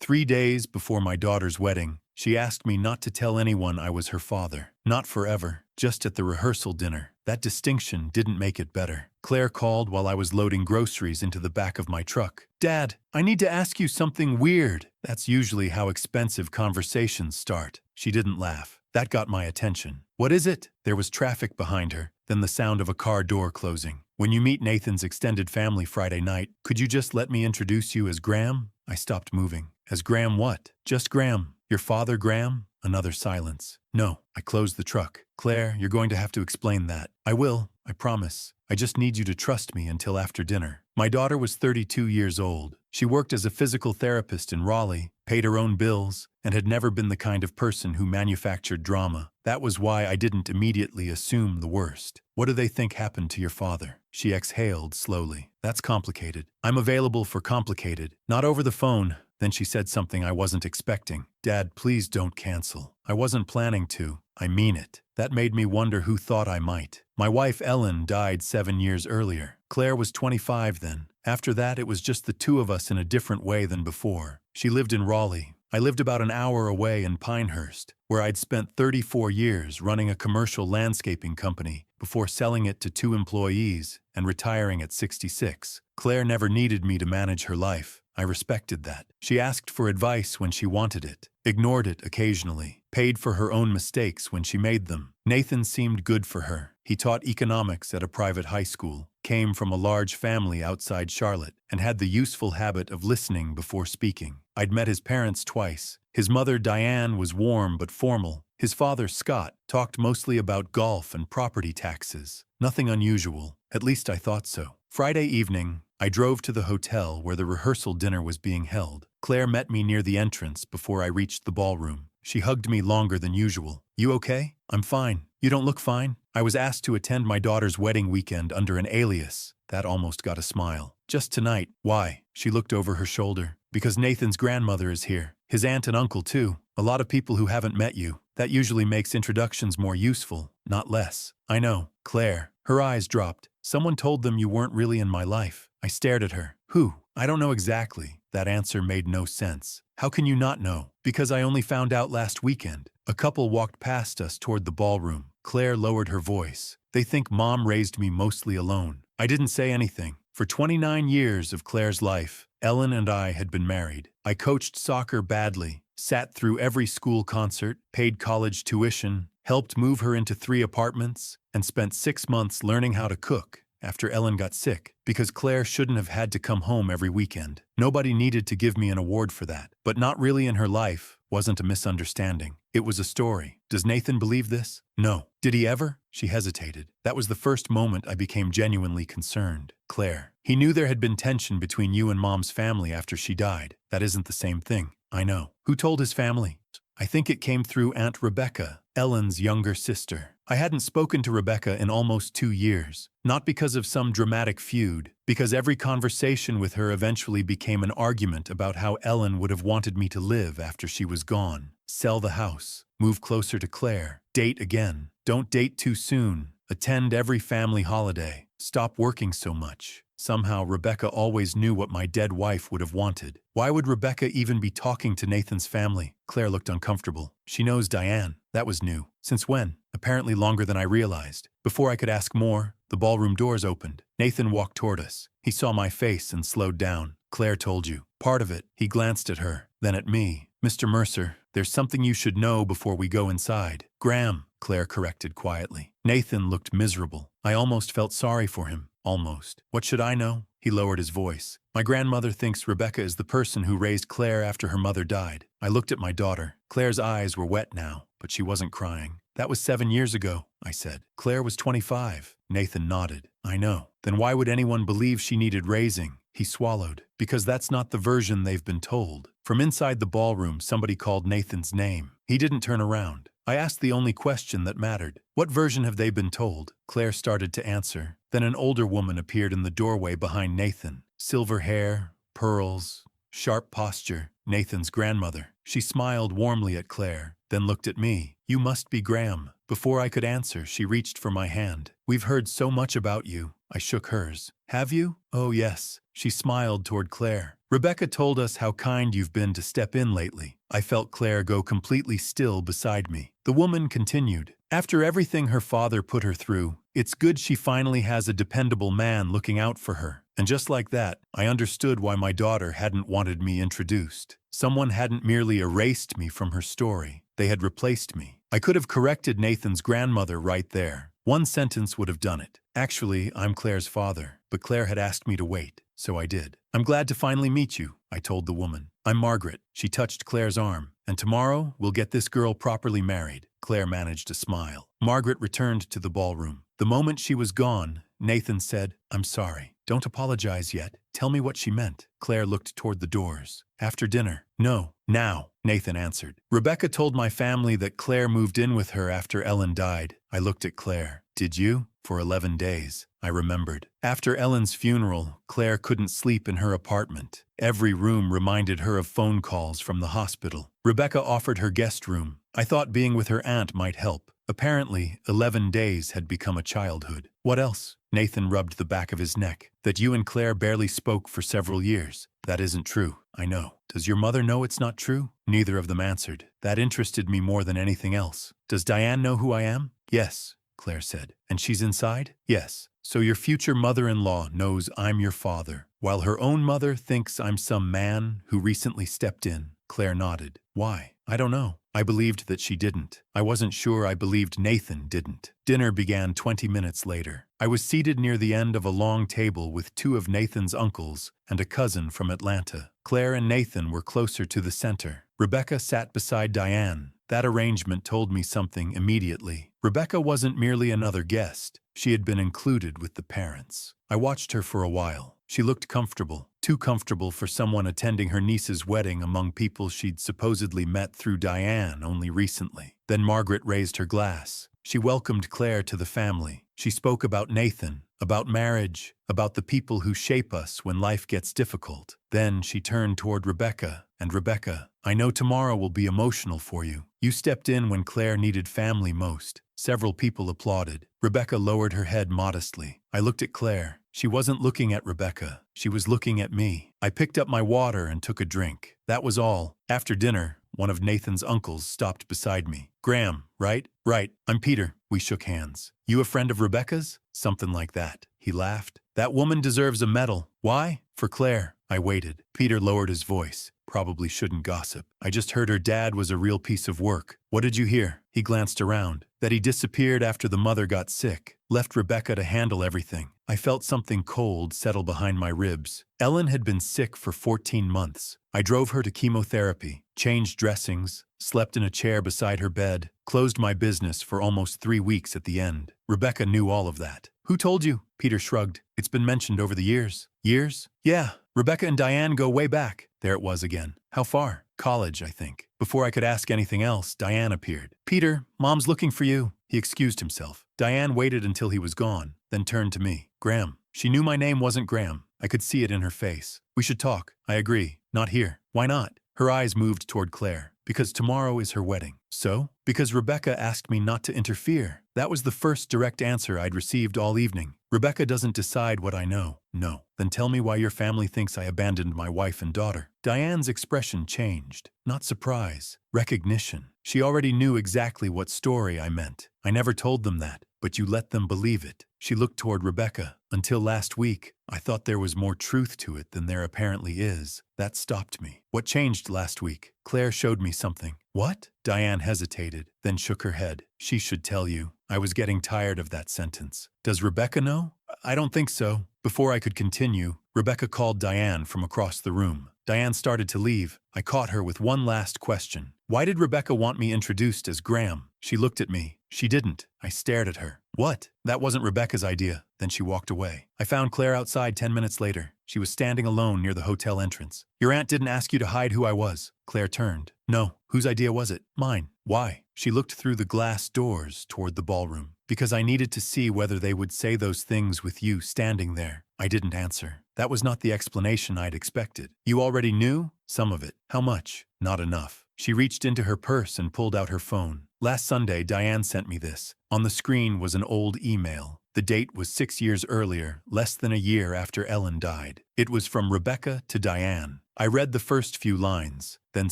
3 days before my daughter's wedding, she asked me not to tell anyone I was her father. Not forever, just at the rehearsal dinner. That distinction didn't make it better. Claire called while I was loading groceries into the back of my truck. "Dad, I need to ask you something weird." That's usually how expensive conversations start. She didn't laugh. That got my attention. "What is it?" There was traffic behind her, then the sound of a car door closing. "When you meet Nathan's extended family Friday night, could you just let me introduce you as Graham?" I stopped moving. "As Graham what?" "Just Graham. Your father, Graham?" Another silence. "No." I closed the truck. "Claire, you're going to have to explain that." "I will, I promise. I just need you to trust me until after dinner." My daughter was 32 years old. She worked as a physical therapist in Raleigh, paid her own bills, and had never been the kind of person who manufactured drama. That was why I didn't immediately assume the worst. "What do they think happened to your father?" She exhaled slowly. "That's complicated. I'm available for complicated. Not over the phone." Then she said something I wasn't expecting. "Dad, please don't cancel." "I wasn't planning to. I mean it." That made me wonder who thought I might. My wife Ellen died 7 years earlier. Claire was 25 then. After that, it was just the two of us in a different way than before. She lived in Raleigh. I lived about an hour away in Pinehurst, where I'd spent 34 years running a commercial landscaping company before selling it to 2 employees and retiring at 66. Claire never needed me to manage her life. I respected that. She asked for advice when she wanted it, ignored it occasionally, paid for her own mistakes when she made them. Nathan seemed good for her. He taught economics at a private high school, came from a large family outside Charlotte, and had the useful habit of listening before speaking. I'd met his parents twice. His mother, Diane, was warm but formal. His father, Scott, talked mostly about golf and property taxes. Nothing unusual. At least I thought so. Friday evening, I drove to the hotel where the rehearsal dinner was being held. Claire met me near the entrance before I reached the ballroom. She hugged me longer than usual. "You okay?" "I'm fine." "You don't look fine." I was asked to attend my daughter's wedding weekend under an alias. That almost got a smile. "Just tonight." "Why?" She looked over her shoulder. "Because Nathan's grandmother is here. His aunt and uncle too. A lot of people who haven't met you. That usually makes introductions more useful, not less." "I know." "Claire." Her eyes dropped. "Someone told them you weren't really in my life." I stared at her. "Who?" "I don't know exactly." That answer made no sense. "How can you not know?" "Because I only found out last weekend." A couple walked past us toward the ballroom. Claire lowered her voice. "They think Mom raised me mostly alone." I didn't say anything. For 29 years of Claire's life, Ellen and I had been married. I coached soccer badly, sat through every school concert, paid college tuition, helped move her into 3 apartments, and spent 6 months learning how to cook after Ellen got sick, because Claire shouldn't have had to come home every weekend. Nobody needed to give me an award for that. But not really in her life wasn't a misunderstanding. It was a story. Does Nathan believe this? No. Did he ever? She hesitated. That was the first moment I became genuinely concerned. "Claire, he knew there had been tension between you and Mom's family after she died. That isn't the same thing." "I know." "Who told his family?" "I think it came through Aunt Rebecca, Ellen's younger sister." I hadn't spoken to Rebecca in almost 2 years. Not because of some dramatic feud, because every conversation with her eventually became an argument about how Ellen would have wanted me to live after she was gone. Sell the house, move closer to Claire, date again, don't date too soon, attend every family holiday, stop working so much. Somehow Rebecca always knew what my dead wife would have wanted. Why would Rebecca even be talking to Nathan's family? Claire looked uncomfortable. "She knows Diane." That was new. "Since when?" "Apparently longer than I realized." Before I could ask more, the ballroom doors opened. Nathan walked toward us. He saw my face and slowed down. "Claire told you." "Part of it." He glanced at her, then at me. "Mr. Mercer, there's something you should know before we go inside." "Graham," Claire corrected quietly. Nathan looked miserable. I almost felt sorry for him. Almost. "What should I know?" He lowered his voice. "My grandmother thinks Rebecca is the person who raised Claire after her mother died." I looked at my daughter. Claire's eyes were wet now, but she wasn't crying. "That was 7 years ago," I said. "Claire was 25. Nathan nodded. "I know." "Then why would anyone believe she needed raising?" He swallowed. "Because that's not the version they've been told." From inside the ballroom, somebody called Nathan's name. He didn't turn around. I asked the only question that mattered. "What version have they been told?" Claire started to answer. Then an older woman appeared in the doorway behind Nathan. Silver hair, pearls, sharp posture. Nathan's grandmother. She smiled warmly at Claire, then looked at me. "You must be Graham." Before I could answer, she reached for my hand. "We've heard so much about you." I shook hers. Have you? Oh yes. She smiled toward Claire. Rebecca told us how kind you've been to step in lately. I felt Claire go completely still beside me. The woman continued. After everything her father put her through, it's good she finally has a dependable man looking out for her. And just like that, I understood why my daughter hadn't wanted me introduced. Someone hadn't merely erased me from her story. They had replaced me. I could have corrected Nathan's grandmother right there. One sentence would have done it. Actually, I'm Claire's father, but Claire had asked me to wait, so I did. I'm glad to finally meet you, I told the woman. I'm Margaret. She touched Claire's arm. And tomorrow, we'll get this girl properly married. Claire managed to smile. Margaret returned to the ballroom. The moment she was gone, Nathan said, I'm sorry. Don't apologize yet. Tell me what she meant. Claire looked toward the doors. After dinner. No, now, Nathan answered. Rebecca told my family that Claire moved in with her after Ellen died. I looked at Claire. Did you? For 11 days. I remembered. After Ellen's funeral, Claire couldn't sleep in her apartment. Every room reminded her of phone calls from the hospital. Rebecca offered her guest room. I thought being with her aunt might help. Apparently, 11 days had become a childhood. What else? Nathan rubbed the back of his neck. That you and Claire barely spoke for several years. That isn't true. I know. Does your mother know it's not true? Neither of them answered. That interested me more than anything else. Does Diane know who I am? Yes, Claire said. And she's inside? Yes. So your future mother-in-law knows I'm your father, while her own mother thinks I'm some man who recently stepped in. Claire nodded. Why? I don't know. I believed that she didn't. I wasn't sure I believed Nathan didn't. Dinner began 20 minutes later. I was seated near the end of a long table with two of Nathan's uncles and a cousin from Atlanta. Claire and Nathan were closer to the center. Rebecca sat beside Diane. That arrangement told me something immediately. Rebecca wasn't merely another guest. She had been included with the parents. I watched her for a while. She looked comfortable. Too comfortable for someone attending her niece's wedding among people she'd supposedly met through Diane only recently. Then Margaret raised her glass. She welcomed Claire to the family. She spoke about Nathan, about marriage, about the people who shape us when life gets difficult. Then she turned toward Rebecca. And Rebecca, I know tomorrow will be emotional for you. You stepped in when Claire needed family most. Several people applauded. Rebecca lowered her head modestly. I looked at Claire. She wasn't looking at Rebecca. She was looking at me. I picked up my water and took a drink. That was all. After dinner, one of Nathan's uncles stopped beside me. Graham, right? Right. I'm Peter. We shook hands. You a friend of Rebecca's? Something like that. He laughed. That woman deserves a medal. Why? For Claire. I waited. Peter lowered his voice. Probably shouldn't gossip. I just heard her dad was a real piece of work. What did you hear? He glanced around. That he disappeared after the mother got sick. Left Rebecca to handle everything. I felt something cold settle behind my ribs. Ellen had been sick for 14 months. I drove her to chemotherapy, changed dressings, slept in a chair beside her bed, closed my business for almost 3 weeks at the end. Rebecca knew all of that. Who told you? Peter shrugged. It's been mentioned over the years. Years? Yeah. Rebecca and Diane go way back. There it was again. How far? College, I think. Before I could ask anything else, Diane appeared. Peter, Mom's looking for you. He excused himself. Diane waited until he was gone, then turned to me. Graham. She knew my name wasn't Graham. I could see it in her face. We should talk. I agree. Not here. Why not? Her eyes moved toward Claire. Because tomorrow is her wedding. So? Because Rebecca asked me not to interfere. That was the first direct answer I'd received all evening. Rebecca doesn't decide what I know. No. Then tell me why your family thinks I abandoned my wife and daughter. Diane's expression changed. Not surprise. Recognition. She already knew exactly what story I meant. I never told them that, but you let them believe it. She looked toward Rebecca. Until last week, I thought there was more truth to it than there apparently is. That stopped me. What changed last week? Claire showed me something. What? Diane hesitated, then shook her head. She should tell you. I was getting tired of that sentence. Does Rebecca know? I don't think so. Before I could continue, Rebecca called Diane from across the room. Diane started to leave. I caught her with one last question. Why did Rebecca want me introduced as Graham? She looked at me. She didn't. I stared at her. What? That wasn't Rebecca's idea. Then she walked away. I found Claire outside 10 minutes later. She was standing alone near the hotel entrance. Your aunt didn't ask you to hide who I was. Claire turned. No. Whose idea was it? Mine. Why? She looked through the glass doors toward the ballroom. Because I needed to see whether they would say those things with you standing there. I didn't answer. That was not the explanation I'd expected. You already knew? Some of it. How much? Not enough. She reached into her purse and pulled out her phone. Last Sunday, Diane sent me this. On the screen was an old email. The date was 6 years earlier, less than a year after Ellen died. It was from Rebecca to Diane. I read the first few lines, then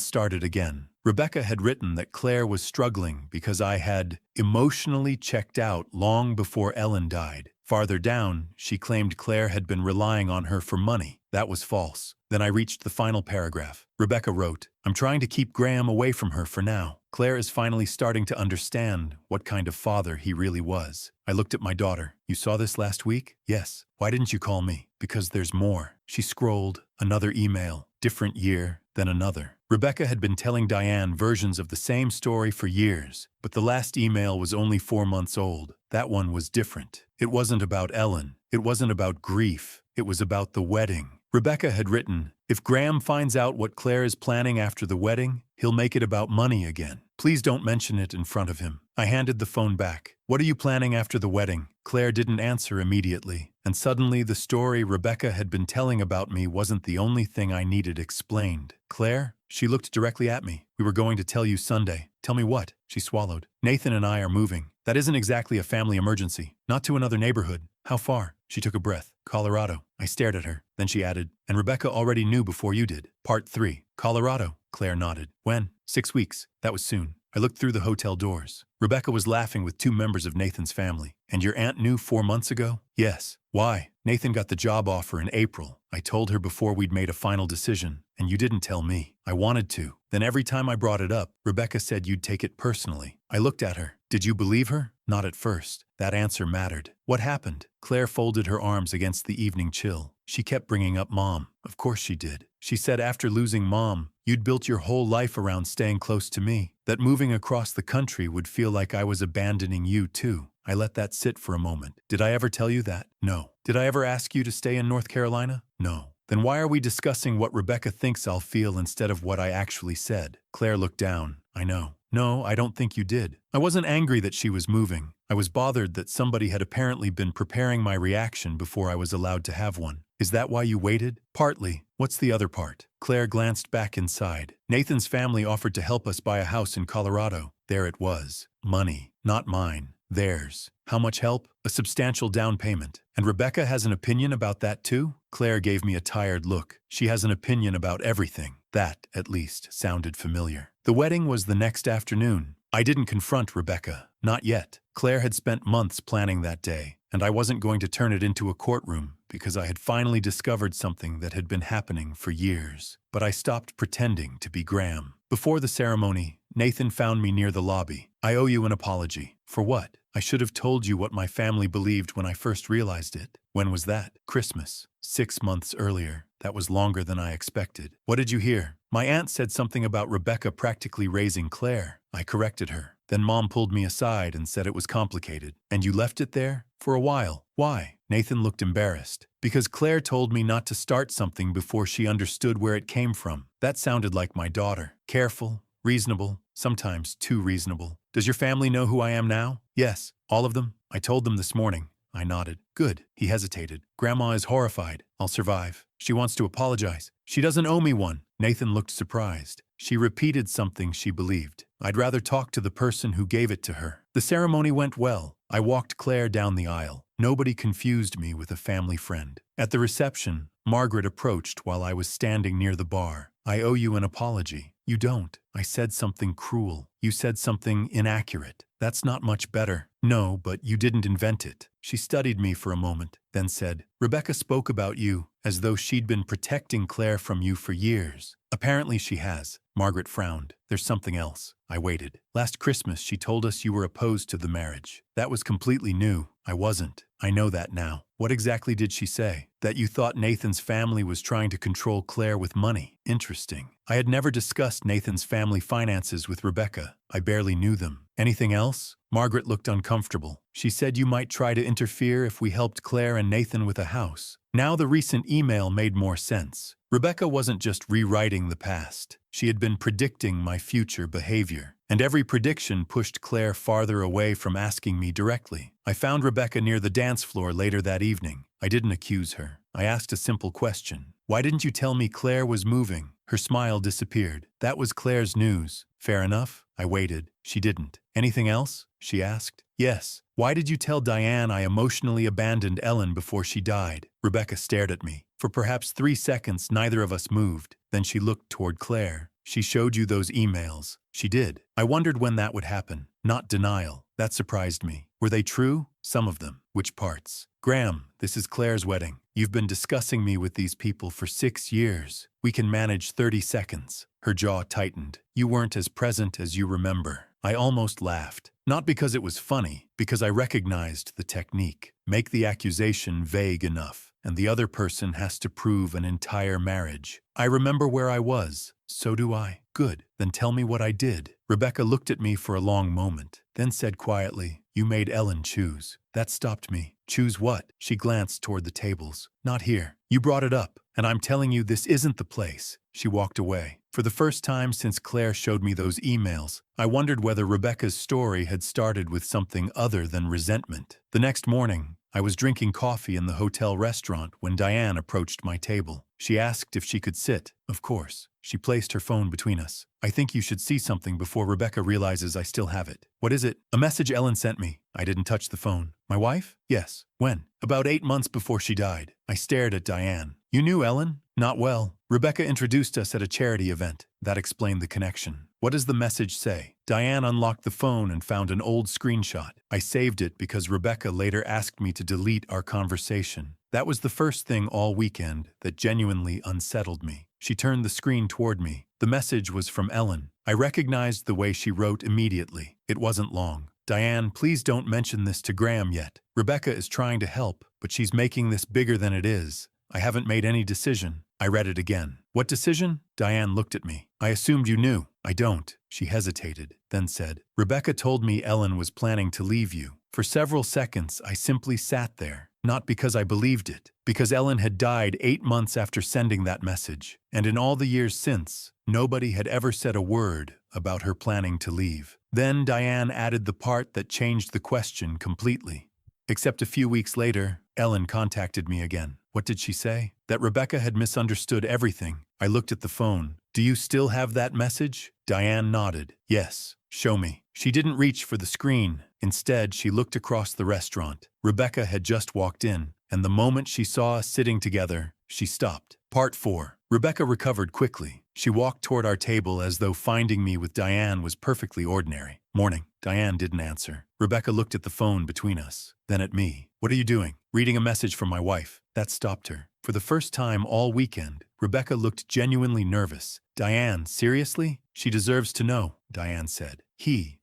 started again. Rebecca had written that Claire was struggling because I had emotionally checked out long before Ellen died. Farther down, she claimed Claire had been relying on her for money. That was false. Then I reached the final paragraph. Rebecca wrote, "I'm trying to keep Graham away from her for now. Claire is finally starting to understand what kind of father he really was." I looked at my daughter. "You saw this last week?" "Yes." "Why didn't you call me?" "Because there's more." She scrolled. Another email. Different year, then another. Rebecca had been telling Diane versions of the same story for years, but the last email was only 4 months old. That one was different. It wasn't about Ellen. It wasn't about grief. It was about the wedding. Rebecca had written, "If Graham finds out what Claire is planning after the wedding, he'll make it about money again. Please don't mention it in front of him." I handed the phone back. "What are you planning after the wedding?" Claire didn't answer immediately, and suddenly the story Rebecca had been telling about me wasn't the only thing I needed explained. "Claire?" She looked directly at me. "We were going to tell you Sunday." "Tell me what?" She swallowed. "Nathan and I are moving. That isn't exactly a family emergency. Not to another neighborhood." "How far?" She took a breath. "Colorado." I stared at her. Then she added, "And Rebecca already knew before you did." Part 3. Colorado. Claire nodded. "When?" 6 weeks. That was soon. I looked through the hotel doors. Rebecca was laughing with 2 members of Nathan's family. "And your aunt knew 4 months ago?" "Yes." "Why?" "Nathan got the job offer in April. I told her before we'd made a final decision, and you didn't tell me." "I wanted to. Then every time I brought it up, Rebecca said you'd take it personally." I looked at her. "Did you believe her?" "Not at first." That answer mattered. "What happened?" Claire folded her arms against the evening chill. "She kept bringing up Mom." "Of course she did." "She said after losing Mom, you'd built your whole life around staying close to me. That moving across the country would feel like I was abandoning you too." I let that sit for a moment. "Did I ever tell you that?" "No." "Did I ever ask you to stay in North Carolina?" "No." "Then why are we discussing what Rebecca thinks I'll feel instead of what I actually said?" Claire looked down. "I know." "No, I don't think you did." I wasn't angry that she was moving. I was bothered that somebody had apparently been preparing my reaction before I was allowed to have one. "Is that why you waited?" "Partly." "What's the other part?" Claire glanced back inside. "Nathan's family offered to help us buy a house in Colorado." There it was. Money. Not mine. Theirs. How much help? A substantial down payment. "And Rebecca has an opinion about that too?" Claire gave me a tired look. "She has an opinion about everything." That, at least, sounded familiar. The wedding was the next afternoon. I didn't confront Rebecca. Not yet. Claire had spent months planning that day, and I wasn't going to turn it into a courtroom because I had finally discovered something that had been happening for years. But I stopped pretending to be Graham. Before the ceremony, Nathan found me near the lobby. "I owe you an apology." "For what?" "I should have told you what my family believed when I first realized it." "When was that?" "Christmas. 6 months earlier." That was longer than I expected. "What did you hear?" "My aunt said something about Rebecca practically raising Claire." I corrected her. "Then Mom pulled me aside and said it was complicated." "And you left it there?" "For a while." "Why?" Nathan looked embarrassed. "Because Claire told me not to start something before she understood where it came from." That sounded like my daughter. Careful, reasonable, sometimes too reasonable. "Does your family know who I am now?" "Yes." "All of them?" "I told them this morning." I nodded. "Good." He hesitated. "Grandma is horrified." "I'll survive." "She wants to apologize." "She doesn't owe me one." Nathan looked surprised. "She repeated something she believed. I'd rather talk to the person who gave it to her." The ceremony went well. I walked Claire down the aisle. Nobody confused me with a family friend. At the reception, Margaret approached while I was standing near the bar. "I owe you an apology." "You don't." "I said something cruel." "You said something inaccurate." "That's not much better." "No, but you didn't invent it." She studied me for a moment, then said, "Rebecca spoke about you as though she'd been protecting Claire from you for years." "Apparently she has." Margaret frowned. "There's something else." I waited. "Last Christmas she told us you were opposed to the marriage." That was completely new. I wasn't. I know that now. "What exactly did she say?" "That you thought Nathan's family was trying to control Claire with money." Interesting. I had never discussed Nathan's family finances with Rebecca. I barely knew them. "Anything else?" Margaret looked uncomfortable. "She said you might try to interfere if we helped Claire and Nathan with a house." Now the recent email made more sense. Rebecca wasn't just rewriting the past. She had been predicting my future behavior. And every prediction pushed Claire farther away from asking me directly. I found Rebecca near the dance floor later that evening. I didn't accuse her. I asked a simple question. "Why didn't you tell me Claire was moving?" Her smile disappeared. "That was Claire's news." "Fair enough." I waited. She didn't. "Anything else?" she asked. "Yes. Why did you tell Diane I emotionally abandoned Ellen before she died? Rebecca stared at me. For perhaps 3 seconds, neither of us moved. Then she looked toward Claire. She showed you those emails. She did. I wondered when that would happen. Not denial. That surprised me. Were they true? Some of them. Which parts? Graham, this is Claire's wedding. You've been discussing me with these people for 6 years. We can manage 30 seconds. Her jaw tightened. You weren't as present as you remember. I almost laughed. Not because it was funny, because I recognized the technique. Make the accusation vague enough, and the other person has to prove an entire marriage. I remember where I was. So do I. Good. Then tell me what I did. Rebecca looked at me for a long moment, then said quietly, You made Ellen choose. That stopped me. Choose what? She glanced toward the tables. Not here. You brought it up, and I'm telling you this isn't the place. She walked away. For the first time since Claire showed me those emails, I wondered whether Rebecca's story had started with something other than resentment. The next morning, I was drinking coffee in the hotel restaurant when Diane approached my table. She asked if she could sit. Of course. She placed her phone between us. I think you should see something before Rebecca realizes I still have it. What is it? A message Ellen sent me. I didn't touch the phone. My wife? Yes. When? About 8 months before she died. I stared at Diane. You knew Ellen? Not well. Rebecca introduced us at a charity event. That explained the connection. What does the message say? Diane unlocked the phone and found an old screenshot. I saved it because Rebecca later asked me to delete our conversation. That was the first thing all weekend that genuinely unsettled me. She turned the screen toward me. The message was from Ellen. I recognized the way she wrote immediately. It wasn't long. Diane, please don't mention this to Graham yet. Rebecca is trying to help, but she's making this bigger than it is. I haven't made any decision. I read it again. What decision? Diane looked at me. I assumed you knew. I don't. She hesitated, then said, Rebecca told me Ellen was planning to leave you. For several seconds, I simply sat there. Not because I believed it, because Ellen had died 8 months after sending that message. And in all the years since, nobody had ever said a word about her planning to leave. Then Diane added the part that changed the question completely. Except a few weeks later, Ellen contacted me again. What did she say? That Rebecca had misunderstood everything. I looked at the phone. Do you still have that message? Diane nodded. Yes. Show me. She didn't reach for the screen. Instead, she looked across the restaurant. Rebecca had just walked in, and the moment she saw us sitting together, she stopped. Part 4. Rebecca recovered quickly. She walked toward our table as though finding me with Diane was perfectly ordinary. Morning. Diane didn't answer. Rebecca looked at the phone between us, then at me. What are you doing? Reading a message from my wife. That stopped her. For the first time all weekend, Rebecca looked genuinely nervous. Diane, seriously? She deserves to know, Diane said.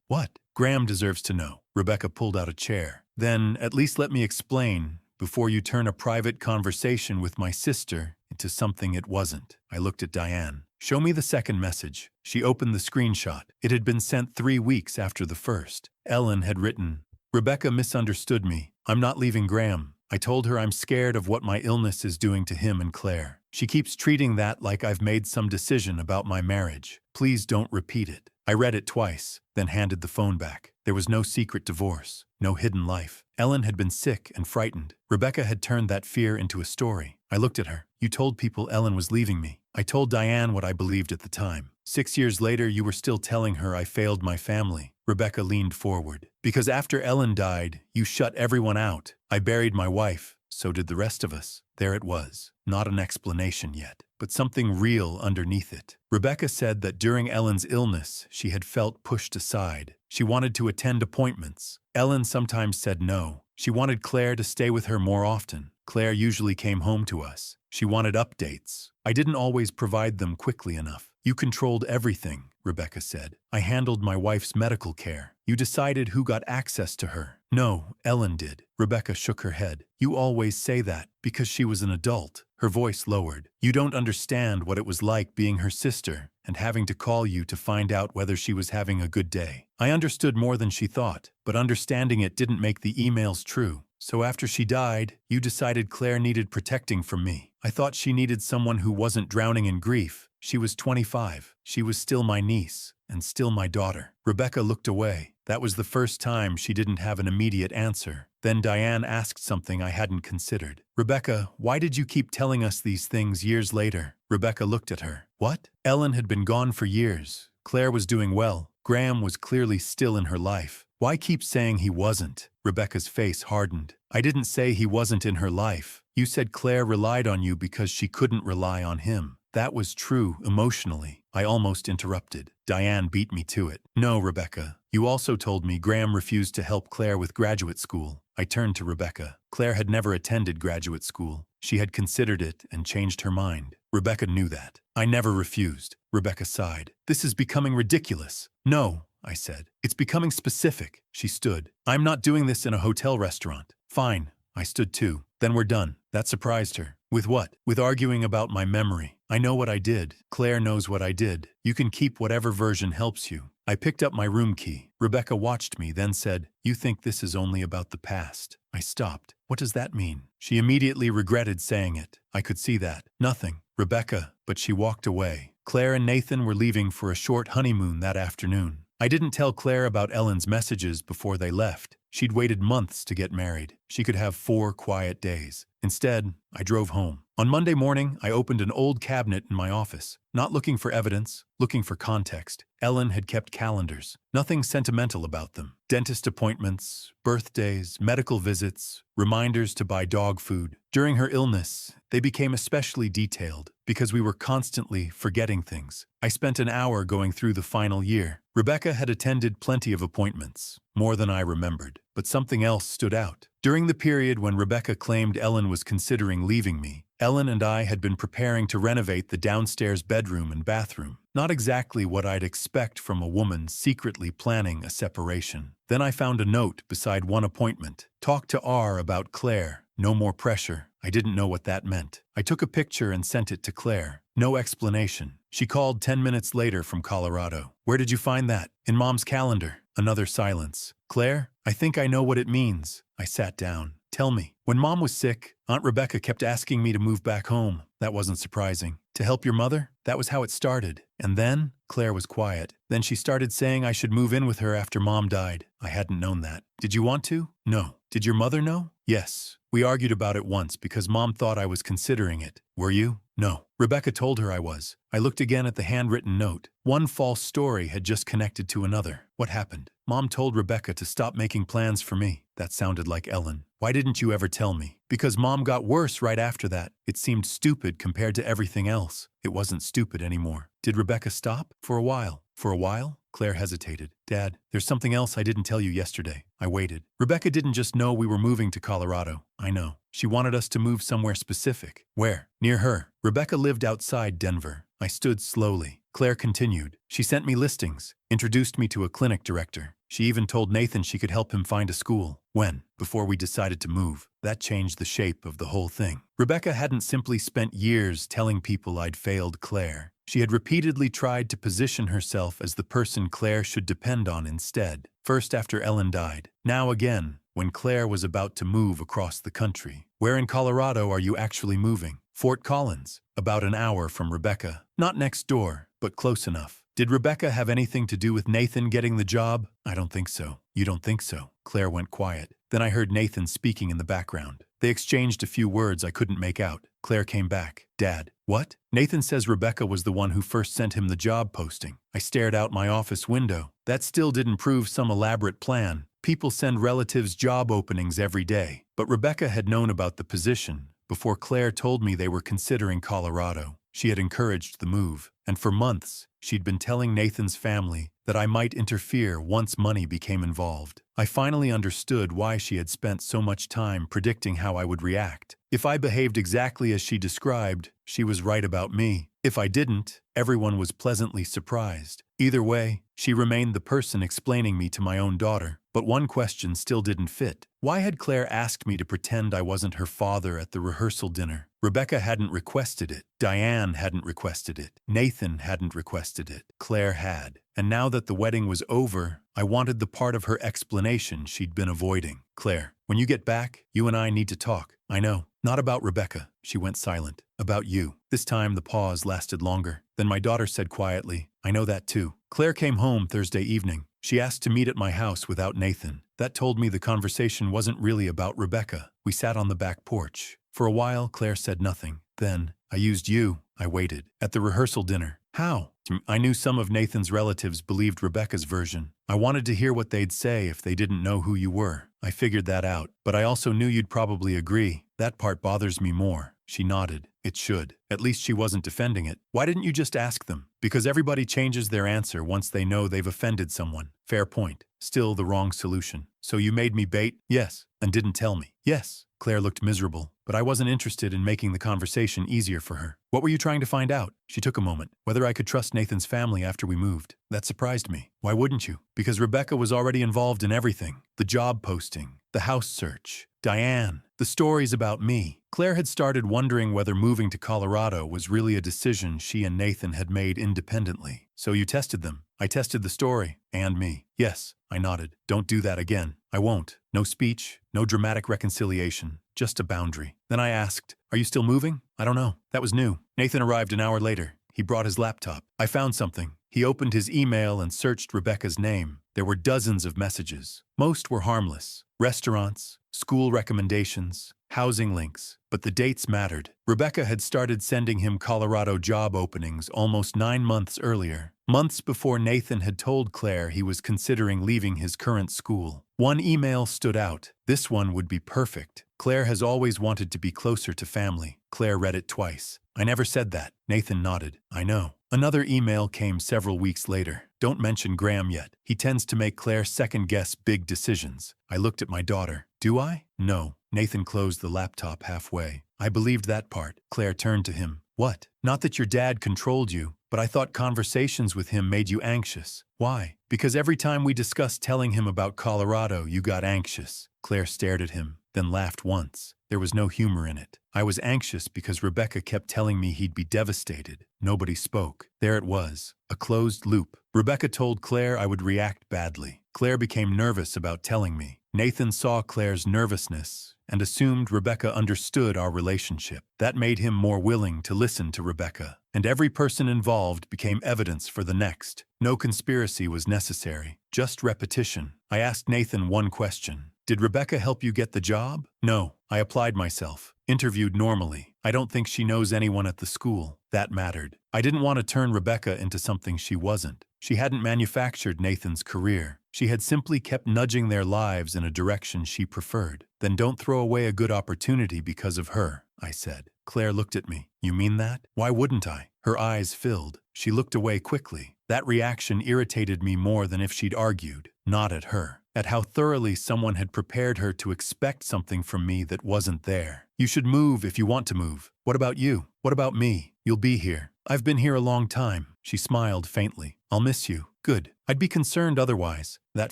What? Graham deserves to know. Rebecca pulled out a chair. Then, at least let me explain, before you turn a private conversation with my sister into something it wasn't. I looked at Diane. Show me the second message. She opened the screenshot. It had been sent 3 weeks after the first. Ellen had written, Rebecca misunderstood me. I'm not leaving Graham. I told her I'm scared of what my illness is doing to him and Claire. She keeps treating that like I've made some decision about my marriage. Please don't repeat it. I read it twice, then handed the phone back. There was no secret divorce, no hidden life. Ellen had been sick and frightened. Rebecca had turned that fear into a story. I looked at her. You told people Ellen was leaving me. I told Diane what I believed at the time. 6 years later, you were still telling her I failed my family. Rebecca leaned forward. Because after Ellen died, you shut everyone out. I buried my wife. So did the rest of us. There it was. Not an explanation yet, but something real underneath it. Rebecca said that during Ellen's illness, she had felt pushed aside. She wanted to attend appointments. Ellen sometimes said no. She wanted Claire to stay with her more often. Claire usually came home to us. She wanted updates. I didn't always provide them quickly enough. You controlled everything, Rebecca said. I handled my wife's medical care. You decided who got access to her. No, Ellen did. Rebecca shook her head. You always say that because she was an adult. Her voice lowered. You don't understand what it was like being her sister and having to call you to find out whether she was having a good day. I understood more than she thought, but understanding it didn't make the emails true. So after she died, you decided Claire needed protecting from me. I thought she needed someone who wasn't drowning in grief. She was 25. She was still my niece and still my daughter. Rebecca looked away. That was the first time she didn't have an immediate answer. Then Diane asked something I hadn't considered. Rebecca, why did you keep telling us these things years later? Rebecca looked at her. What? Ellen had been gone for years. Claire was doing well. Graham was clearly still in her life. Why keep saying he wasn't? Rebecca's face hardened. I didn't say he wasn't in her life. You said Claire relied on you because she couldn't rely on him. That was true, emotionally. I almost interrupted. Diane beat me to it. No, Rebecca. You also told me Graham refused to help Claire with graduate school. I turned to Rebecca. Claire had never attended graduate school. She had considered it and changed her mind. Rebecca knew that. I never refused. Rebecca sighed. This is becoming ridiculous. No, I said. It's becoming specific. She stood. I'm not doing this in a hotel restaurant. Fine. I stood too. Then we're done. That surprised her. With what? With arguing about my memory. I know what I did. Claire knows what I did. You can keep whatever version helps you. I picked up my room key. Rebecca watched me, then said, You think this is only about the past. I stopped. What does that mean? She immediately regretted saying it. I could see that. Nothing. Rebecca, but she walked away. Claire and Nathan were leaving for a short honeymoon that afternoon. I didn't tell Claire about Ellen's messages before they left. She'd waited months to get married. She could have 4 quiet days. Instead, I drove home. On Monday morning, I opened an old cabinet in my office. Not looking for evidence, looking for context. Ellen had kept calendars. Nothing sentimental about them. Dentist appointments, birthdays, medical visits, reminders to buy dog food. During her illness, they became especially detailed because we were constantly forgetting things. I spent an hour going through the final year. Rebecca had attended plenty of appointments, more than I remembered, but something else stood out. During the period when Rebecca claimed Ellen was considering leaving me, Ellen and I had been preparing to renovate the downstairs bedroom and bathroom. Not exactly what I'd expect from a woman secretly planning a separation. Then I found a note beside one appointment. Talk to R about Claire. No more pressure. I didn't know what that meant. I took a picture and sent it to Claire. No explanation. She called 10 minutes later from Colorado. Where did you find that? In Mom's calendar. Another silence. Claire, I think I know what it means. I sat down. Tell me. When Mom was sick, Aunt Rebecca kept asking me to move back home. That wasn't surprising. To help your mother? That was how it started. And then? Claire was quiet. Then she started saying I should move in with her after Mom died. I hadn't known that. Did you want to? No. Did your mother know? Yes. We argued about it once because Mom thought I was considering it. Were you? No. Rebecca told her I was. I looked again at the handwritten note. One false story had just connected to another. What happened? Mom told Rebecca to stop making plans for me. That sounded like Ellen. Why didn't you ever tell me? Because Mom got worse right after that. It seemed stupid compared to everything else. It wasn't stupid anymore. Did Rebecca stop? For a while. For a while? Claire hesitated. Dad, there's something else I didn't tell you yesterday. I waited. Rebecca didn't just know we were moving to Colorado. I know. She wanted us to move somewhere specific. Where? Near her. Rebecca lived outside Denver. I stood slowly. Claire continued. She sent me listings, introduced me to a clinic director. She even told Nathan she could help him find a school. When? Before we decided to move. That changed the shape of the whole thing. Rebecca hadn't simply spent years telling people I'd failed Claire. She had repeatedly tried to position herself as the person Claire should depend on instead. First after Ellen died. Now again, when Claire was about to move across the country. Where in Colorado are you actually moving? Fort Collins. About an hour from Rebecca. Not next door, but close enough. Did Rebecca have anything to do with Nathan getting the job? I don't think so. You don't think so? Claire went quiet. Then I heard Nathan speaking in the background. They exchanged a few words I couldn't make out. Claire came back. Dad, what? Nathan says Rebecca was the one who first sent him the job posting. I stared out my office window. That still didn't prove some elaborate plan. People send relatives job openings every day. But Rebecca had known about the position before Claire told me they were considering Colorado. She had encouraged the move, and for months, she'd been telling Nathan's family that I might interfere once money became involved. I finally understood why she had spent so much time predicting how I would react. If I behaved exactly as she described, she was right about me. If I didn't, everyone was pleasantly surprised. Either way, she remained the person explaining me to my own daughter. But one question still didn't fit. Why had Claire asked me to pretend I wasn't her father at the rehearsal dinner? Rebecca hadn't requested it. Diane hadn't requested it. Nathan hadn't requested it. Claire had. And now that the wedding was over, I wanted the part of her explanation she'd been avoiding. Claire, when you get back, you and I need to talk. I know. Not about Rebecca. She went silent. About you. This time the pause lasted longer. Then my daughter said quietly, I know that too. Claire came home Thursday evening. She asked to meet at my house without Nathan. That told me the conversation wasn't really about Rebecca. We sat on the back porch. For a while, Claire said nothing. Then, I used you. I waited. At the rehearsal dinner. How? I knew some of Nathan's relatives believed Rebecca's version. I wanted to hear what they'd say if they didn't know who you were. I figured that out. But I also knew you'd probably agree. That part bothers me more. She nodded. It should. At least she wasn't defending it. Why didn't you just ask them? Because everybody changes their answer once they know they've offended someone. Fair point. Still the wrong solution. So you made me bait? Yes. And didn't tell me? Yes. Claire looked miserable, but I wasn't interested in making the conversation easier for her. What were you trying to find out? She took a moment. Whether I could trust Nathan's family after we moved. That surprised me. Why wouldn't you? Because Rebecca was already involved in everything. The job posting, the house search, Diane, the stories about me. Claire had started wondering whether moving to Colorado was really a decision she and Nathan had made independently. So you tested them. I tested the story. And me. Yes, I nodded. Don't do that again. I won't. No speech, no dramatic reconciliation, just a boundary. Then I asked, are you still moving? I don't know. That was new. Nathan arrived an hour later. He brought his laptop. I found something. He opened his email and searched Rebecca's name. There were dozens of messages. Most were harmless. Restaurants, school recommendations, housing links. But the dates mattered. Rebecca had started sending him Colorado job openings almost 9 months earlier. Months before Nathan had told Claire he was considering leaving his current school. One email stood out. This one would be perfect. Claire has always wanted to be closer to family. Claire read it twice. I never said that. Nathan nodded. I know. Another email came several weeks later. Don't mention Graham yet. He tends to make Claire second-guess big decisions. I looked at my daughter. Do I? No. Nathan closed the laptop halfway. I believed that part. Claire turned to him. What? Not that your dad controlled you, but I thought conversations with him made you anxious. Why? Because every time we discussed telling him about Colorado, you got anxious. Claire stared at him, then laughed once. There was no humor in it. I was anxious because Rebecca kept telling me he'd be devastated. Nobody spoke. There it was, a closed loop. Rebecca told Claire I would react badly. Claire became nervous about telling me. Nathan saw Claire's nervousness and assumed Rebecca understood our relationship. That made him more willing to listen to Rebecca. And every person involved became evidence for the next. No conspiracy was necessary, just repetition. I asked Nathan one question. Did Rebecca help you get the job? No, I applied myself. Interviewed normally. I don't think she knows anyone at the school. That mattered. I didn't want to turn Rebecca into something she wasn't. She hadn't manufactured Nathan's career. She had simply kept nudging their lives in a direction she preferred. Then don't throw away a good opportunity because of her, I said. Claire looked at me. You mean that? Why wouldn't I? Her eyes filled. She looked away quickly. That reaction irritated me more than if she'd argued. Not at her. At how thoroughly someone had prepared her to expect something from me that wasn't there. You should move if you want to move. What about you? What about me? You'll be here. I've been here a long time. She smiled faintly. I'll miss you. Good. I'd be concerned otherwise. That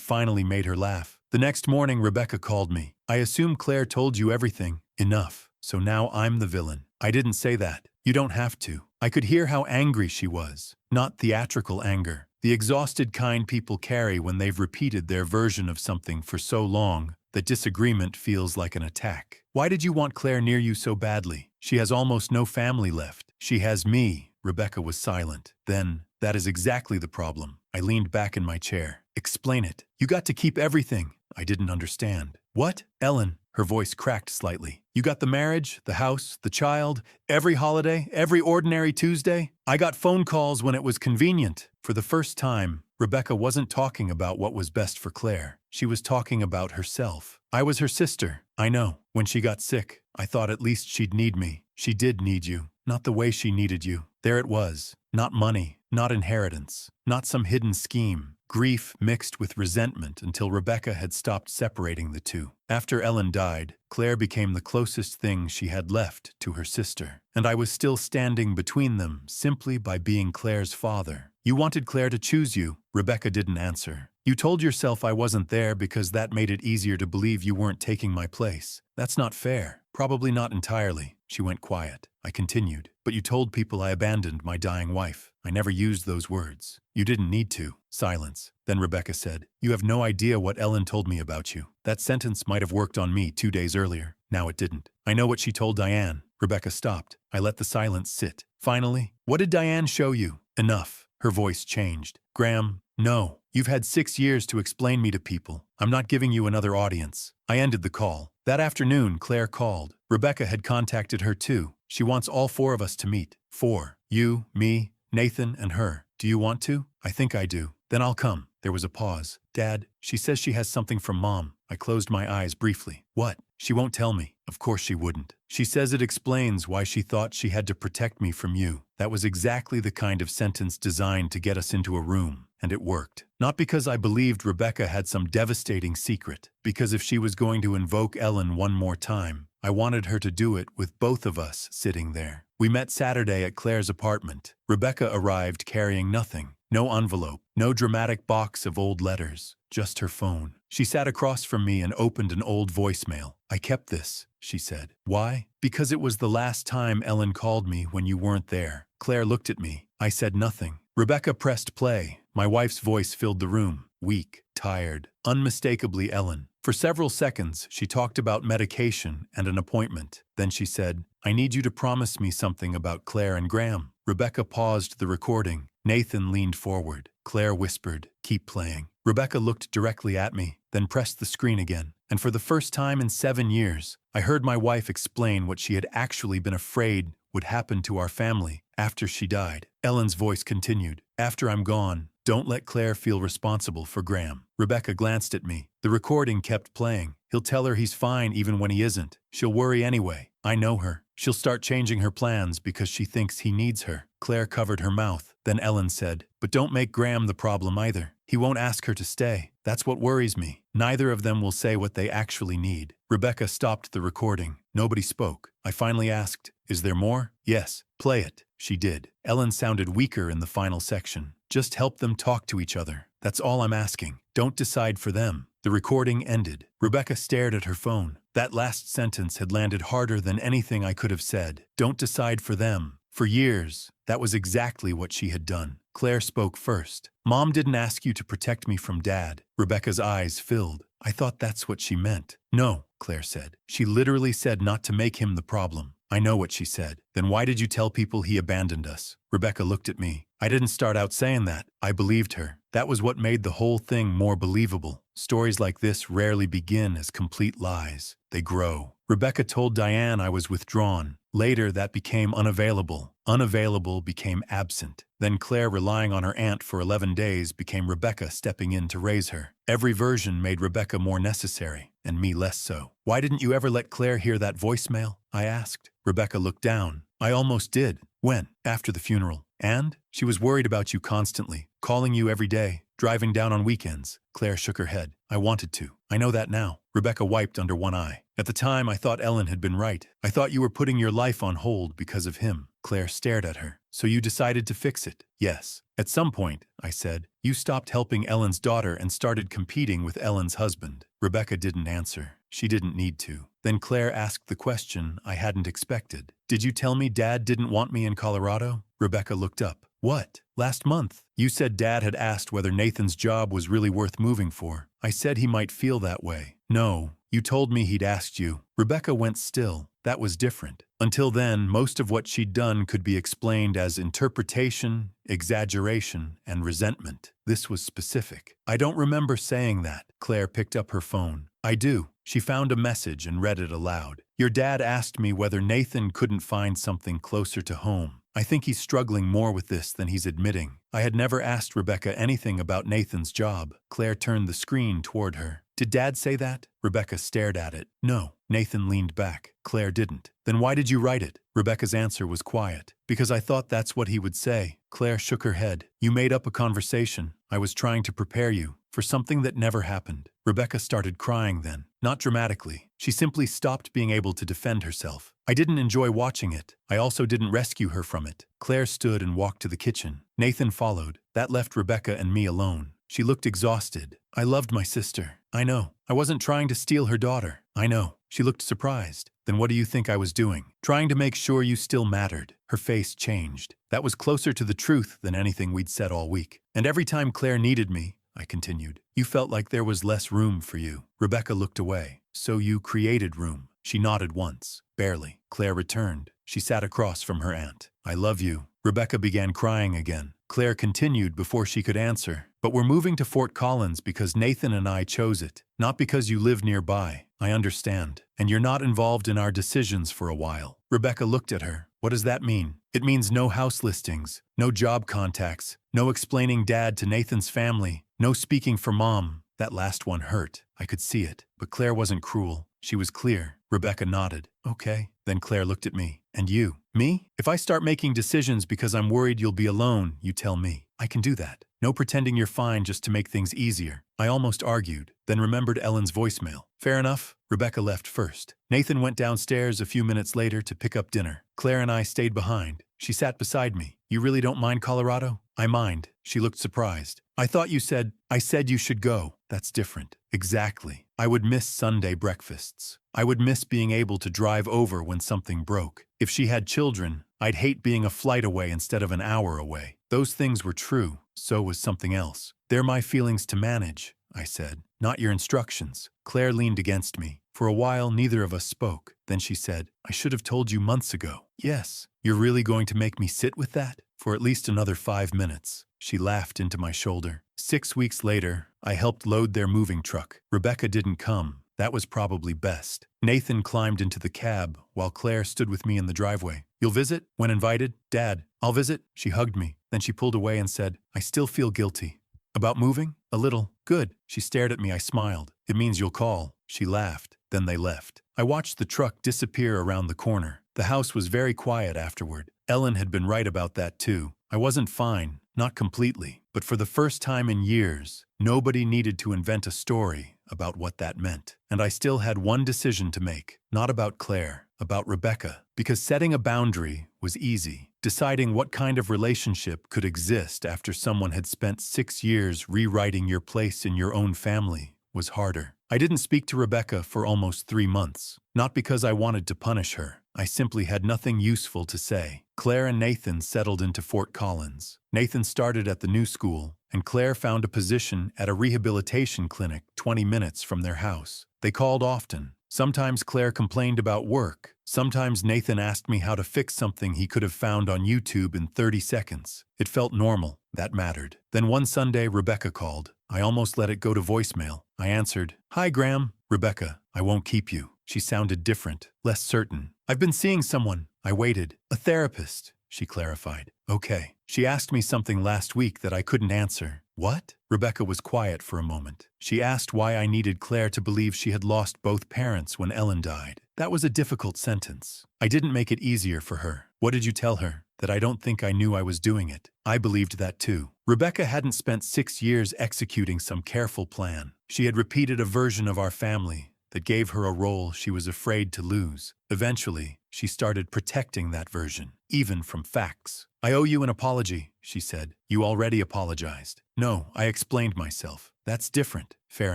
finally made her laugh. The next morning, Rebecca called me. I assume Claire told you everything. Enough. So now I'm the villain. I didn't say that. You don't have to. I could hear how angry she was. Not theatrical anger. The exhausted kind people carry when they've repeated their version of something for so long that disagreement feels like an attack. Why did you want Claire near you so badly? She has almost no family left. She has me. Rebecca was silent. Then, that is exactly the problem. I leaned back in my chair. Explain it. You got to keep everything. I didn't understand. What? Ellen. Her voice cracked slightly. You got the marriage, the house, the child, every holiday, every ordinary Tuesday? I got phone calls when it was convenient. For the first time, Rebecca wasn't talking about what was best for Claire. She was talking about herself. I was her sister. I know. When she got sick, I thought at least she'd need me. She did need you. Not the way she needed you. There it was. Not money. Not inheritance. Not some hidden scheme. Grief mixed with resentment until Rebecca had stopped separating the two. After Ellen died, Claire became the closest thing she had left to her sister. And I was still standing between them simply by being Claire's father. You wanted Claire to choose you. Rebecca didn't answer. You told yourself I wasn't there because that made it easier to believe you weren't taking my place. That's not fair. Probably not entirely. She went quiet. I continued. But you told people I abandoned my dying wife. I never used those words. You didn't need to. Silence. Then Rebecca said, You have no idea what Ellen told me about you. That sentence might have worked on me 2 days earlier. Now it didn't. I know what she told Diane. Rebecca stopped. I let the silence sit. Finally, what did Diane show you? Enough. Her voice changed. Graham, No, you've had 6 years to explain me to people. I'm not giving you another audience. I ended the call. That afternoon, Claire called. Rebecca had contacted her too. She wants all 4 of us to meet. 4. You, me, Nathan, and her. Do you want to? I think I do. Then I'll come. There was a pause. Dad, she says she has something from Mom. I closed my eyes briefly. What? She won't tell me. Of course she wouldn't. She says it explains why she thought she had to protect me from you. That was exactly the kind of sentence designed to get us into a room. And it worked. Not because I believed Rebecca had some devastating secret. Because if she was going to invoke Ellen one more time, I wanted her to do it with both of us sitting there. We met Saturday at Claire's apartment. Rebecca arrived carrying nothing. No envelope, no dramatic box of old letters, just her phone. She sat across from me and opened an old voicemail. I kept this, she said. Why? Because it was the last time Ellen called me when you weren't there. Claire looked at me. I said nothing. Rebecca pressed play. My wife's voice filled the room. Weak, tired, unmistakably Ellen. For several seconds, she talked about medication and an appointment. Then she said, I need you to promise me something about Claire and Graham. Rebecca paused the recording. Nathan leaned forward. Claire whispered, keep playing. Rebecca looked directly at me, then pressed the screen again. And for the first time in 7 years, I heard my wife explain what she had actually been afraid would happen to our family after she died. Ellen's voice continued, after I'm gone, don't let Claire feel responsible for Graham. Rebecca glanced at me. The recording kept playing. He'll tell her he's fine even when he isn't. She'll worry anyway. I know her. She'll start changing her plans because she thinks he needs her. Claire covered her mouth. Then Ellen said, but don't make Graham the problem either. He won't ask her to stay. That's what worries me. Neither of them will say what they actually need. Rebecca stopped the recording. Nobody spoke. I finally asked, is there more? Yes. Play it. She did. Ellen sounded weaker in the final section. Just help them talk to each other. That's all I'm asking. Don't decide for them. The recording ended. Rebecca stared at her phone. That last sentence had landed harder than anything I could have said. Don't decide for them. For years, that was exactly what she had done. Claire spoke first. Mom didn't ask you to protect me from Dad. Rebecca's eyes filled. I thought that's what she meant. No, Claire said. She literally said not to make him the problem. I know what she said. Then why did you tell people he abandoned us? Rebecca looked at me. I didn't start out saying that. I believed her. That was what made the whole thing more believable. Stories like this rarely begin as complete lies. They grow. Rebecca told Diane I was withdrawn. Later, that became unavailable. Unavailable became absent. Then Claire relying on her aunt for 11 days became Rebecca stepping in to raise her. Every version made Rebecca more necessary, and me less so. Why didn't you ever let Claire hear that voicemail? I asked. Rebecca looked down. I almost did. When? After the funeral. And? She was worried about you constantly, calling you every day, driving down on weekends. Claire shook her head. I wanted to. I know that now. Rebecca wiped under one eye. At the time, I thought Ellen had been right. I thought you were putting your life on hold because of him. Claire stared at her. So you decided to fix it? Yes. At some point, I said, you stopped helping Ellen's daughter and started competing with Ellen's husband. Rebecca didn't answer. She didn't need to. Then Claire asked the question I hadn't expected. Did you tell me Dad didn't want me in Colorado? Rebecca looked up. What? Last month. You said Dad had asked whether Nathan's job was really worth moving for. I said he might feel that way. No. You told me he'd asked you. Rebecca went still. That was different. Until then, most of what she'd done could be explained as interpretation, exaggeration, and resentment. This was specific. I don't remember saying that. Claire picked up her phone. I do. She found a message and read it aloud. Your dad asked me whether Nathan couldn't find something closer to home. I think he's struggling more with this than he's admitting. I had never asked Rebecca anything about Nathan's job. Claire turned the screen toward her. Did Dad say that? Rebecca stared at it. No. Nathan leaned back. Claire didn't. Then why did you write it? Rebecca's answer was quiet. Because I thought that's what he would say. Claire shook her head. You made up a conversation. I was trying to prepare you for something that never happened. Rebecca started crying then. Not dramatically. She simply stopped being able to defend herself. I didn't enjoy watching it. I also didn't rescue her from it. Claire stood and walked to the kitchen. Nathan followed. That left Rebecca and me alone. She looked exhausted. I loved my sister. I know. I wasn't trying to steal her daughter. I know. She looked surprised. Then what do you think I was doing? Trying to make sure you still mattered. Her face changed. That was closer to the truth than anything we'd said all week. And every time Claire needed me, I continued, you felt like there was less room for you. Rebecca looked away. So you created room. She nodded once. Barely. Claire returned. She sat across from her aunt. I love you. Rebecca began crying again. Claire continued before she could answer. But we're moving to Fort Collins because Nathan and I chose it, not because you live nearby. I understand. And you're not involved in our decisions for a while. Rebecca looked at her. What does that mean? It means no house listings, no job contacts, no explaining Dad to Nathan's family, no speaking for Mom. That last one hurt. I could see it. But Claire wasn't cruel. She was clear. Rebecca nodded. Okay. Then Claire looked at me. And you? Me? If I start making decisions because I'm worried you'll be alone, you tell me. I can do that. No pretending you're fine just to make things easier. I almost argued, then remembered Ellen's voicemail. Fair enough. Rebecca left first. Nathan went downstairs a few minutes later to pick up dinner. Claire and I stayed behind. She sat beside me. You really don't mind Colorado? I mind. She looked surprised. I said you should go. That's different. Exactly. I would miss Sunday breakfasts. I would miss being able to drive over when something broke. If she had children, I'd hate being a flight away instead of an hour away. Those things were true. So was something else. They're my feelings to manage, I said, not your instructions. Claire leaned against me. For a while, neither of us spoke. Then she said, I should have told you months ago. Yes. You're really going to make me sit with that? For at least another 5 minutes. She laughed into my shoulder. 6 weeks later, I helped load their moving truck. Rebecca didn't come. That was probably best. Nathan climbed into the cab while Claire stood with me in the driveway. You'll visit? When invited? Dad, I'll visit. She hugged me. Then she pulled away and said, I still feel guilty. About moving? A little. Good. She stared at me. I smiled. It means you'll call. She laughed. Then they left. I watched the truck disappear around the corner. The house was very quiet afterward. Ellen had been right about that too. I wasn't fine. Not completely. But for the first time in years, nobody needed to invent a story about what that meant. And I still had one decision to make. Not about Claire. About Rebecca. Because setting a boundary was easy. Deciding what kind of relationship could exist after someone had spent 6 years rewriting your place in your own family was harder. I didn't speak to Rebecca for almost 3 months. Not because I wanted to punish her. I simply had nothing useful to say. Claire and Nathan settled into Fort Collins. Nathan started at the new school, and Claire found a position at a rehabilitation clinic 20 minutes from their house. They called often. Sometimes Claire complained about work. Sometimes Nathan asked me how to fix something he could have found on YouTube in 30 seconds. It felt normal. That mattered. Then one Sunday, Rebecca called. I almost let it go to voicemail. I answered, Hi, Graham. Rebecca, I won't keep you. She sounded different, less certain. I've been seeing someone. I waited. A therapist, she clarified. Okay. She asked me something last week that I couldn't answer. What? Rebecca was quiet for a moment. She asked why I needed Claire to believe she had lost both parents when Ellen died. That was a difficult sentence. I didn't make it easier for her. What did you tell her? That I don't think I knew I was doing it. I believed that too. Rebecca hadn't spent 6 years executing some careful plan. She had repeated a version of our family that gave her a role she was afraid to lose. Eventually, she started protecting that version, even from facts. I owe you an apology, she said. You already apologized. No, I explained myself. That's different. Fair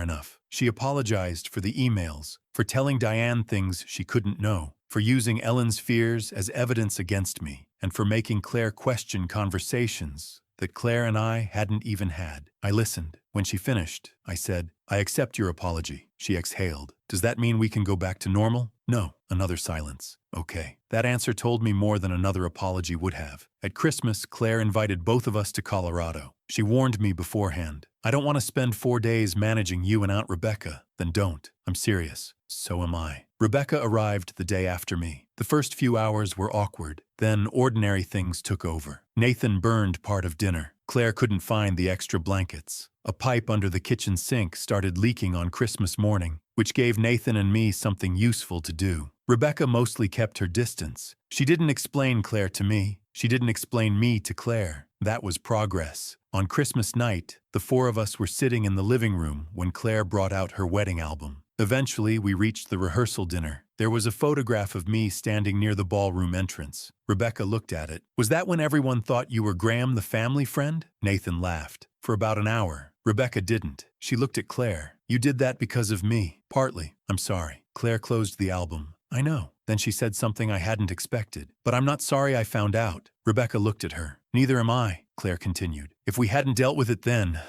enough. She apologized for the emails, for telling Diane things she couldn't know, for using Ellen's fears as evidence against me, and for making Claire question conversations that Claire and I hadn't even had. I listened. When she finished, I said, I accept your apology. She exhaled. Does that mean we can go back to normal? No. Another silence. Okay. That answer told me more than another apology would have. At Christmas, Claire invited both of us to Colorado. She warned me beforehand. I don't want to spend 4 days managing you and Aunt Rebecca. Then don't. I'm serious. So am I. Rebecca arrived the day after me. The first few hours were awkward. Then ordinary things took over. Nathan burned part of dinner. Claire couldn't find the extra blankets. A pipe under the kitchen sink started leaking on Christmas morning, which gave Nathan and me something useful to do. Rebecca mostly kept her distance. She didn't explain Claire to me. She didn't explain me to Claire. That was progress. On Christmas night, the 4 of us were sitting in the living room when Claire brought out her wedding album. Eventually, we reached the rehearsal dinner. There was a photograph of me standing near the ballroom entrance. Rebecca looked at it. Was that when everyone thought you were Graham the family friend? Nathan laughed. For about an hour. Rebecca didn't. She looked at Claire. You did that because of me. Partly. I'm sorry. Claire closed the album. I know. Then she said something I hadn't expected. But I'm not sorry I found out. Rebecca looked at her. Neither am I, Claire continued. If we hadn't dealt with it then,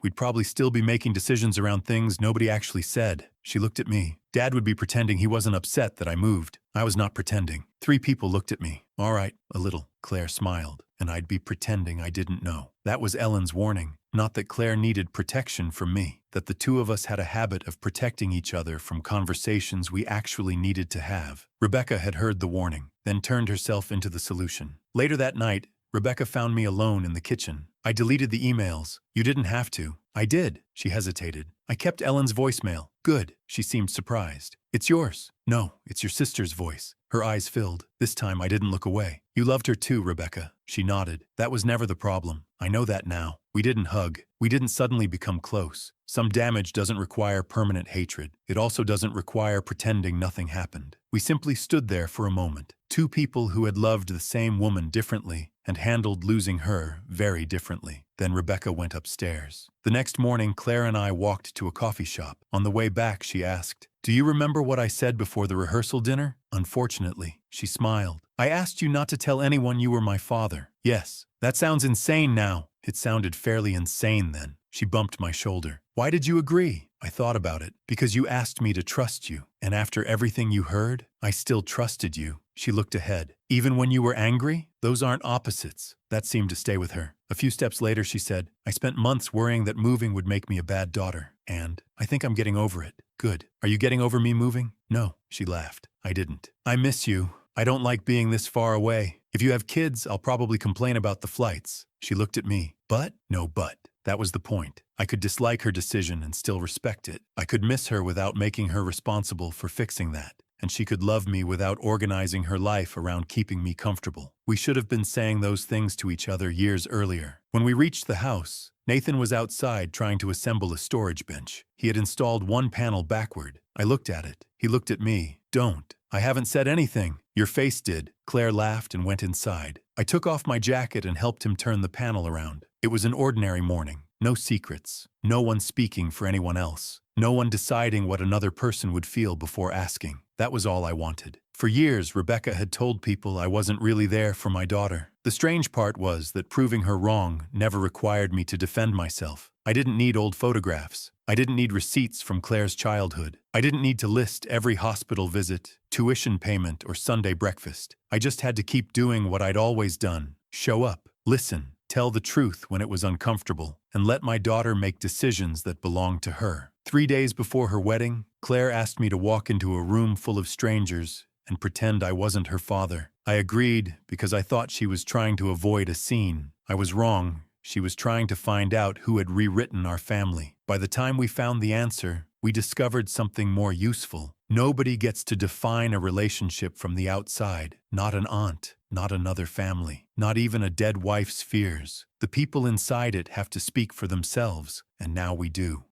We'd probably still be making decisions around things nobody actually said. She looked at me. Dad would be pretending he wasn't upset that I moved. I was not pretending. 3 people looked at me. All right, a little. Claire smiled, and I'd be pretending I didn't know. That was Ellen's warning. Not that Claire needed protection from me, that the two of us had a habit of protecting each other from conversations we actually needed to have. Rebecca had heard the warning, then turned herself into the solution. Later that night, Rebecca found me alone in the kitchen. I deleted the emails. You didn't have to. I did. She hesitated. I kept Ellen's voicemail. Good. She seemed surprised. It's yours. No, it's your sister's voice. Her eyes filled. This time I didn't look away. You loved her too, Rebecca. She nodded. That was never the problem. I know that now. We didn't hug. We didn't suddenly become close. Some damage doesn't require permanent hatred. It also doesn't require pretending nothing happened. We simply stood there for a moment. 2 people who had loved the same woman differently and handled losing her very differently. Then Rebecca went upstairs. The next morning, Claire and I walked to a coffee shop. On the way back, she asked, "Do you remember what I said before the rehearsal dinner?" Unfortunately, she smiled. "I asked you not to tell anyone you were my father." "Yes. That sounds insane now." It sounded fairly insane then. She bumped my shoulder. "Why did you agree?" I thought about it. "Because you asked me to trust you. And after everything you heard, I still trusted you." She looked ahead. "Even when you were angry? Those aren't opposites." That seemed to stay with her. A few steps later, she said, "I spent months worrying that moving would make me a bad daughter. And I think I'm getting over it." "Good. Are you getting over me moving?" "No," she laughed. "I didn't. I miss you. I don't like being this far away. If you have kids, I'll probably complain about the flights." She looked at me. "But?" "No but. That was the point. I could dislike her decision and still respect it. I could miss her without making her responsible for fixing that. And she could love me without organizing her life around keeping me comfortable. We should have been saying those things to each other years earlier. When we reached the house, Nathan was outside trying to assemble a storage bench. He had installed one panel backward. I looked at it. He looked at me. "Don't. I haven't said anything." "Your face did." Claire laughed and went inside. I took off my jacket and helped him turn the panel around. It was an ordinary morning. No secrets. No one speaking for anyone else. No one deciding what another person would feel before asking. That was all I wanted. For years, Rebecca had told people I wasn't really there for my daughter. The strange part was that proving her wrong never required me to defend myself. I didn't need old photographs. I didn't need receipts from Claire's childhood. I didn't need to list every hospital visit, tuition payment, or Sunday breakfast. I just had to keep doing what I'd always done. Show up, listen, tell the truth when it was uncomfortable, and let my daughter make decisions that belonged to her. 3 days before her wedding, Claire asked me to walk into a room full of strangers and pretend I wasn't her father. I agreed because I thought she was trying to avoid a scene. I was wrong. She was trying to find out who had rewritten our family. By the time we found the answer, we discovered something more useful. Nobody gets to define a relationship from the outside. Not an aunt, not another family, not even a dead wife's fears. The people inside it have to speak for themselves, and now we do.